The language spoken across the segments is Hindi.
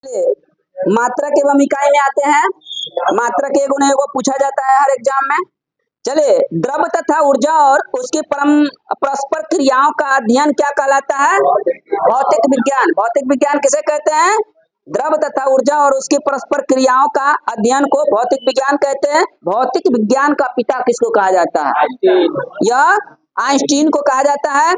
मात्रक एवं इकाई में आते हैं। मात्रक एक गुणे को पूछा जाता है हर एग्जाम में। चलिए, द्रव तथा ऊर्जा और उसकी परस्पर क्रियाओं का अध्ययन क्या कहलाता है? भौतिक विज्ञान। भौतिक विज्ञान किसे कहते हैं? द्रव तथा ऊर्जा और उसकी परस्पर क्रियाओं का अध्ययन को भौतिक विज्ञान कहते हैं। भौतिक विज्ञान का पिता किसको कहा जाता है? यह आइंस्टीन को कहा जाता है।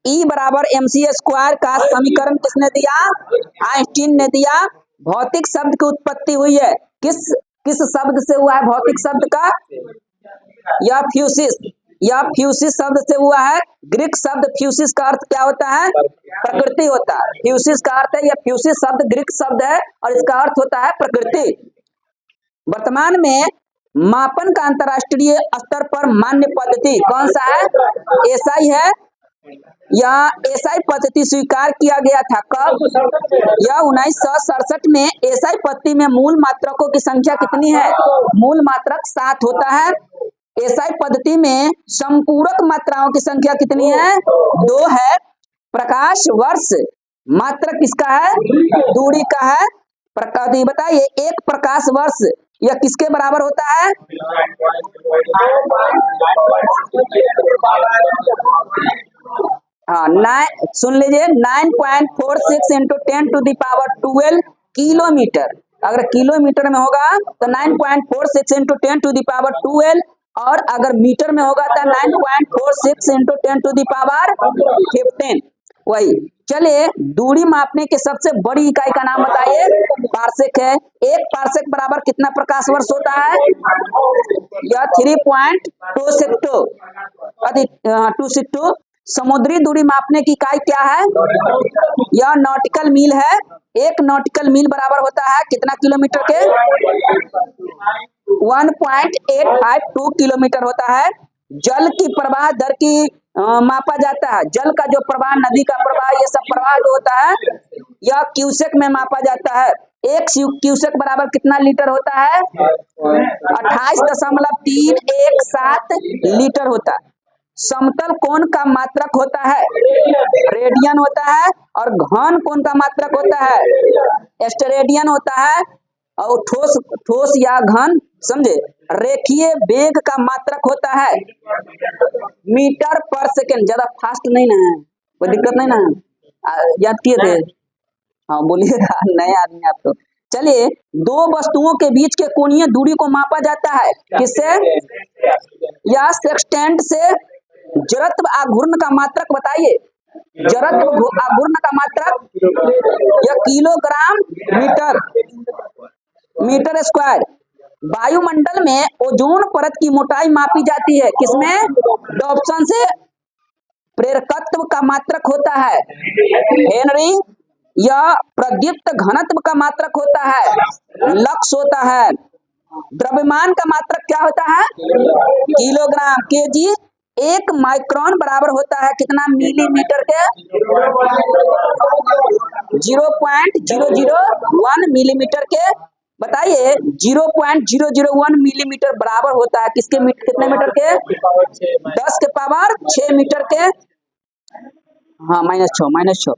E बराबर mc² का समीकरण किसने दिया? आइंस्टीन ने दिया। भौतिक शब्द की उत्पत्ति हुई है किस शब्द से हुआ है? भौतिक शब्द का या फ्यूसिस। या फ्यूसिस शब्द से हुआ है। ग्रीक शब्द फ्यूसिस का अर्थ क्या होता है? प्रकृति होता है। फ्यूसिस का अर्थ है, यह फ्यूसिस शब्द ग्रीक शब्द है और इसका अर्थ होता है प्रकृति। वर्तमान में मापन का अंतरराष्ट्रीय स्तर पर मान्य पद्धति कौन सा है? एसआई है। यह एसआई पद्धति स्वीकार किया गया था कब? यह 1967 में। एसआई पद्धति में मूल मात्रकों की संख्या कितनी है? मूल मात्रक 7 होता है। एसआई पद्धति में संपूरक मात्राओं की संख्या कितनी है? 2 है। प्रकाश वर्ष मात्रक किसका है? दूरी का है। बताइए, एक प्रकाश वर्ष यह किसके बराबर होता है? हाँ, सुन लीजिए, 9.46 × 10⁻12 किलोमीटर। अगर किलोमीटर में होगा तो 9.46 × 10⁻12 और अगर मीटर में होगा तो 9.46 × 10⁻15। वही। चलिए, दूरी मापने के सबसे बड़ी इकाई का नाम बताइए। पार्सेक है। एक पार्सेक बराबर कितना प्रकाश वर्ष होता है? यह 3.262। समुद्री दूरी मापने की इकाई क्या है? यह नॉटिकल मील है। एक नॉटिकल मील बराबर होता है कितना किलोमीटर के? 1.852 किलोमीटर होता है। जल की प्रवाह दर की मापा जाता है। जल का जो प्रवाह, नदी का प्रवाह, ये सब प्रवाह जो होता है यह क्यूसेक में मापा जाता है। एक क्यूसेक बराबर कितना लीटर होता है? 28.317 लीटर होता है। समतल कोण का मात्रक होता है रेडियन होता है और घन कोण का मात्रक होता है स्टेरेडियन होता है। और ठोस या घन, समझे? रेखीय वेग का मात्रक होता है मीटर पर सेकेंड। ज्यादा फास्ट नहीं ना है, कोई दिक्कत नहीं ना है? याद किए थे? हाँ बोलिएगा, नए आदमी आप तो। चलिए, दो वस्तुओं के बीच के कोणीय दूरी को मापा जाता है किससे? या सेक्सटेंट से। जड़त्व आघूर्ण का मात्रक बताइए। जड़त्व आघूर्ण का मात्रक या किलोग्राम मीटर स्क्वायर। वायुमंडल में ओजोन परत की मोटाई मापी जाती है किसमें? डॉप्सन से। प्रेरकत्व का मात्रक होता है हेनरी। या प्रदीप्त घनत्व का मात्रक होता है लक्स होता है। द्रव्यमान का मात्रक क्या होता है? किलोग्राम। केजी। एक माइक्रोन बराबर होता है कितना मिलीमीटर के? 0.001 मिलीमीटर के। बताइए, 0.001 मिलीमीटर बराबर होता है किसके? कितने मीटर के? 10⁻6 मीटर के। हाँ, -6।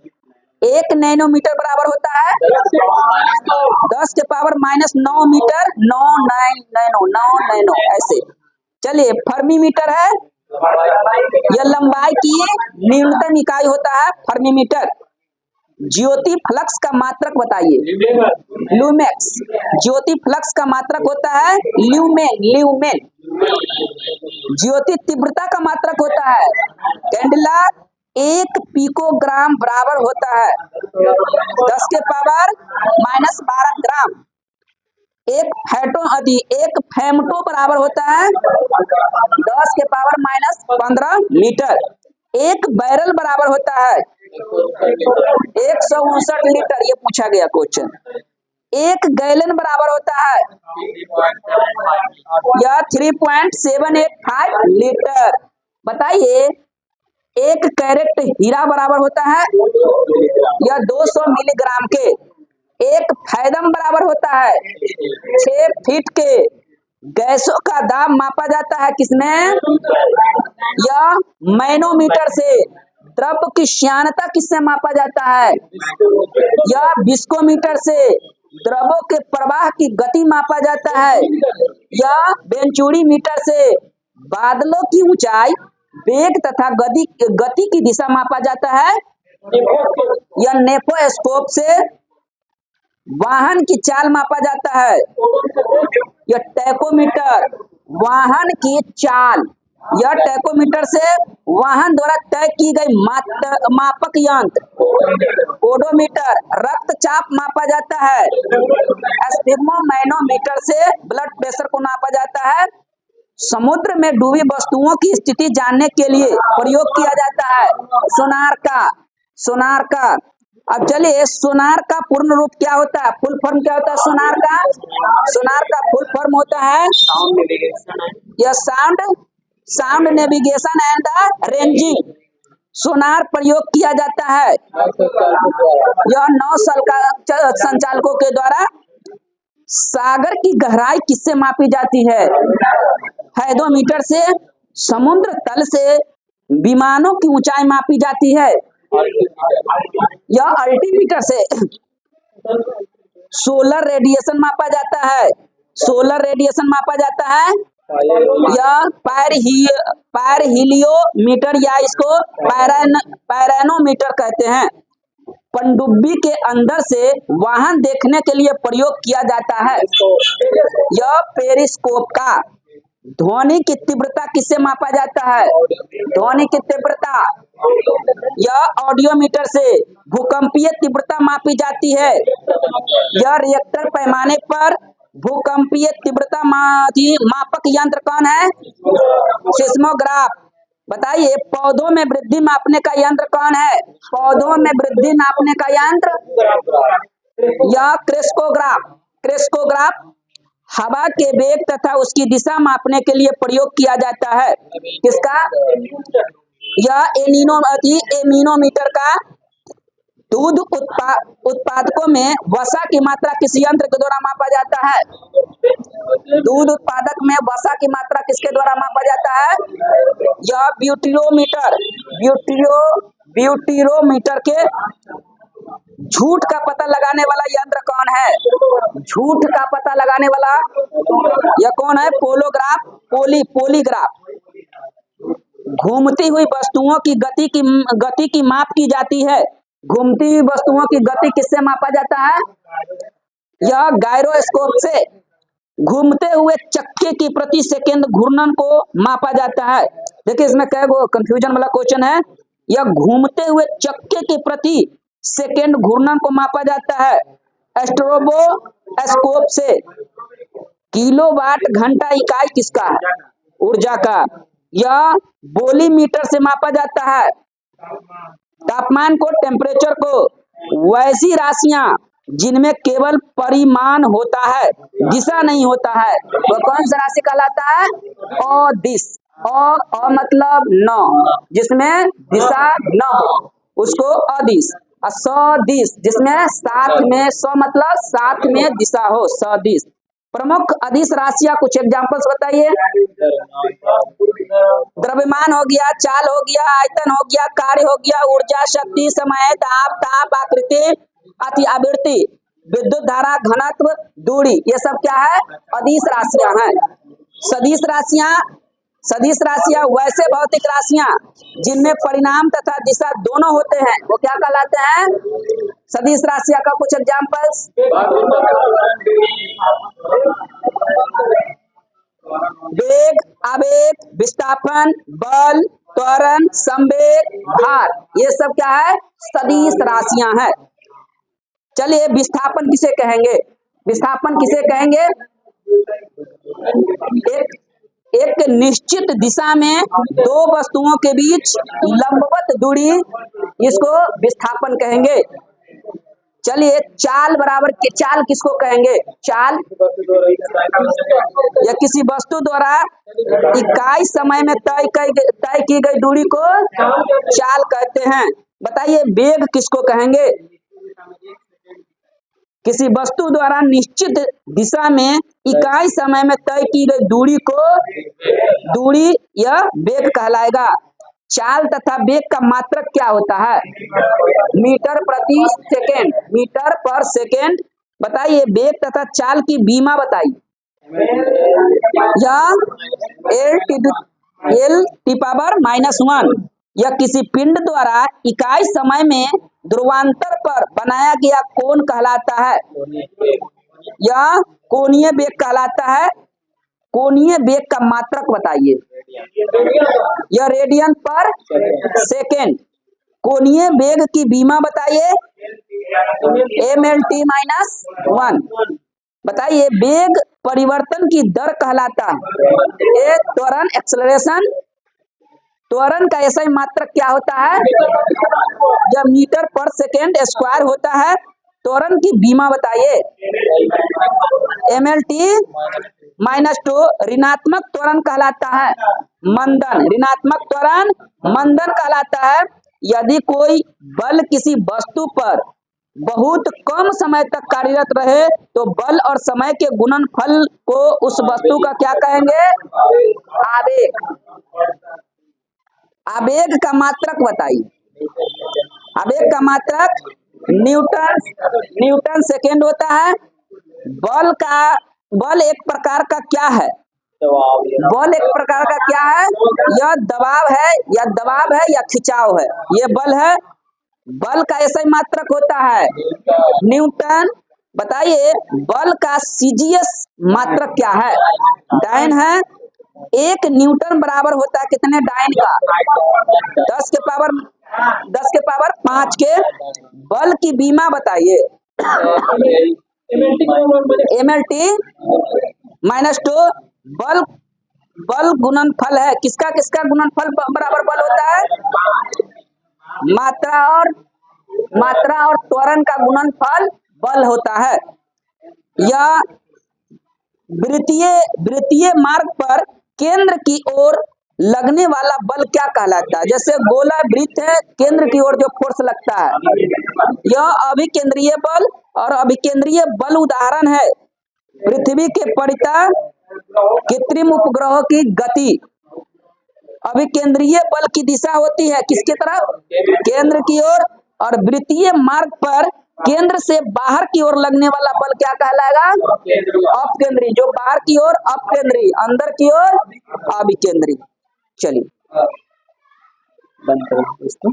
1 नैनोमीटर बराबर होता है 10⁻⁻9 मीटर। 9 नैनो ऐसे। चलिए, फर्मी मीटर है। यह लंबाई की न्यूनतम इकाई होता है फर्मीमीटर। ज्योति फ्लक्स का मात्रक बताइए। ल्यूमेक्स। ज्योति फ्लक्स का मात्रक होता है ल्यूमेन। ज्योति तीव्रता का मात्रक होता है कैंडेला। 1 पिकोग्राम बराबर होता है 10⁻⁻12 ग्राम। एक फेमटो बराबर होता है 10⁻⁻15 मीटर। एक बैरल बराबर होता है 159 लीटर। ये पूछा गया क्वेश्चन। एक गैलन बराबर होता है या 3.785 लीटर। बताइए, एक कैरेट हीरा बराबर होता है या 200 मिलीग्राम के। एक फैदम बराबर होता है 6 फीट के। गैसों का दाब मापा जाता है किसमें? या मैनोमीटर से। द्रव की श्यानता किससे मापा जाता है? यह विस्कोमीटर से। द्रवों के प्रवाह की गति मापा जाता है। यह वेंचुरी मीटर से। बादलों की ऊंचाई, वेग तथा गति की दिशा मापा जाता है। यह नेफोस्कोप से। वाहन की चाल मापा जाता है। यह टैकोमीटर, वाहन की चाल। यह टैकोमीटर से वाहन द्वारा तय की गई मापक यंत्र। ओडोमीटर, रक्तचाप मापा जाता है। स्फिग्मोमैनोमीटर से ब्लड प्रेशर को नापा जाता है। समुद्र में डूबी वस्तुओं की स्थिति जानने के लिए प्रयोग किया जाता है सोनार का। अब चलिए, सोनार का पूर्ण रूप क्या होता है? फुल फॉर्म क्या होता है सोनार का? सोनार का फुल फॉर्म होता है यह साउंड नेविगेशन एंड रेंजिंग। सोनार प्रयोग किया जाता है यह नौ संचालकों के द्वारा। सागर की गहराई किससे मापी जाती है? हैडोमीटर से। समुद्र तल से विमानों की ऊंचाई मापी जाती है यह अल्टीमीटर से। सोलर रेडिएशन मापा जाता है। सोलर रेडिएशन मापा जाता है यह पायरहिलियोमीटर या इसको पायरेनोमीटर कहते हैं। पनडुब्बी के अंदर से वाहन देखने के लिए प्रयोग किया जाता है यह पेरिस्कोप का। ध्वनि की तीव्रता किससे मापा जाता है? ध्वनि की तीव्रता यह ऑडियोमीटर से। भूकंपीय तीव्रता मापी जाती है यह रिएक्टर पैमाने पर। भूकंपीय तीव्रता मापक यंत्र कौन है? सिस्मोग्राफ। बताइए, पौधों में वृद्धि मापने का यंत्र कौन है? पौधों में वृद्धि मापने का यंत्र यह क्रेस्कोग्राफ। हवा के वेग तथा उसकी दिशा मापने के लिए प्रयोग किया जाता है किसका? यह एनीमोमीटर का। दूध उत्पादकों में वसा की मात्रा किस यंत्र के द्वारा मापा जाता है? दूध उत्पादक में वसा की मात्रा किसके द्वारा मापा जाता है? यह ब्यूटीरोमीटर के। झूठ का पता लगाने वाला यंत्र कौन है? झूठ का पता लगाने वाला यह कौन है? पॉलीग्राफ। घूमती हुई वस्तुओं की गति की माप की जाती है। घूमती हुई वस्तुओं की गति किससे मापा जाता है? यह गायरोस्कोप से। घूमते हुए चक्के की प्रति सेकंड घूर्णन को मापा जाता है। देखिए, इसमें क्या कंफ्यूजन वाला क्वेश्चन है। यह घूमते हुए चक्के की प्रति सेकंड घूर्णन को मापा जाता है स्ट्रोबोस्कोप से। किलोवाट घंटा इकाई किसका है? ऊर्जा का। यह वोल्टमीटर से मापा जाता है। तापमान को, टेम्परेचर को। वैसी राशियां जिनमें केवल परिमाण होता है, दिशा नहीं होता है, वह कौन सा राशि कहलाता है? अदिश। मतलब न, जिसमें दिशा न हो, उसको अदिश। सदिश, जिसमें साथ में मतलब साथ में दिशा हो, सदिश। प्रमुख अदिश राशियां कुछ एग्जांपल्स बताइए। द्रव्यमान हो गया, चाल हो गया, आयतन हो गया, कार्य हो गया, ऊर्जा, शक्ति, समय, ताप, आकृति, अति आवृत्ति, विद्युत धारा, घनत्व, दूरी, ये सब क्या है? अदिश राशियां हैं। सदिश राशियां वैसे भौतिक राशियां जिनमें परिणाम तथा दिशा दोनों होते हैं, वो क्या कहलाते हैं? सदिश राशियां का कुछ एग्जांपल्स। वेग, आवेग, विस्थापन, बल, त्वरण, संवेग, भार, ये सब क्या है? सदिश राशियां हैं। चलिए, विस्थापन किसे कहेंगे? विस्थापन किसे कहेंगे? एक निश्चित दिशा में दो वस्तुओं के बीच लंबवत दूरी, इसको विस्थापन कहेंगे। चलिए, चाल किसको कहेंगे? चाल या किसी वस्तु द्वारा इकाई समय में तय की गई दूरी को चाल कहते हैं। बताइए, वेग किसको कहेंगे? किसी वस्तु द्वारा निश्चित दिशा में इकाई समय में तय की गई दूरी या वेग कहलाएगा। चाल तथा वेग का मात्रक क्या होता है? मीटर प्रति सेकेंड, मीटर पर सेकेंड। बताइए वेग तथा चाल की बीमा बताइए। या एल टी पावर -1। यह किसी पिंड द्वारा इकाई समय में ध्रुवांतर पर बनाया गया कोण कहलाता है। यह कोणीय वेग कहलाता है। कोणीय वेग का मात्रक बताइए। यह रेडियन पर सेकेंड। कोणीय वेग की बीमा बताइए। mlt-1। बताइए वेग परिवर्तन की दर कहलाता है। एक त्वरण एक्सेलरेशन। त्वरण का ऐसा ही मात्रक क्या होता है? यह मीटर पर सेकेंड स्क्वायर होता है। त्वरण की बीमा बताइए। mlt-2 ऋणात्मक त्वरण कहलाता है। मंदन, ऋणात्मक त्वरण मंदन कहलाता है। यदि कोई बल किसी वस्तु पर बहुत कम समय तक कार्यरत रहे तो बल और समय के गुणनफल को उस वस्तु का क्या कहेंगे? आवेग। आवेग का मात्रक बताइए। आवेग का मात्रक न्यूटन सेकेंड होता है। बल एक प्रकार का क्या है? बल एक प्रकार का क्या है? यह दबाव है या खिंचाव है, ये बल है। बल का ऐसा ही मात्रक होता है न्यूटन। बताइए बल का सीजीएस मात्रक क्या है? डायन है। 1 न्यूटन बराबर होता है कितने डायन का? 10 के पावर 5 के। बल की बीमा बताइए। mlt-2 बल गुणनफल है। किसका किसका गुणनफल बराबर बल होता है? मात्रा और त्वरण का गुणनफल बल होता है। यह वृत्तीय मार्ग पर केंद्र की ओर लगने वाला बल क्या कहलाता है? जैसे गोला वृत्त है, केंद्र की ओर जो फोर्स लगता है, यह अभिकेंद्रीय बल। और अभिकेंद्रीय बल उदाहरण है पृथ्वी के परितः कृत्रिम उपग्रहों की गति। अभिकेंद्रीय बल की दिशा होती है किसकी तरफ? केंद्र की ओर। और वृत्तीय मार्ग पर केंद्र से बाहर की ओर लगने वाला बल क्या कहलाएगा? अपकेंद्री। जो बाहर की ओर अपकेंद्री, अंदर की ओर अभिकेंद्री। चलिए बंद करें इसको।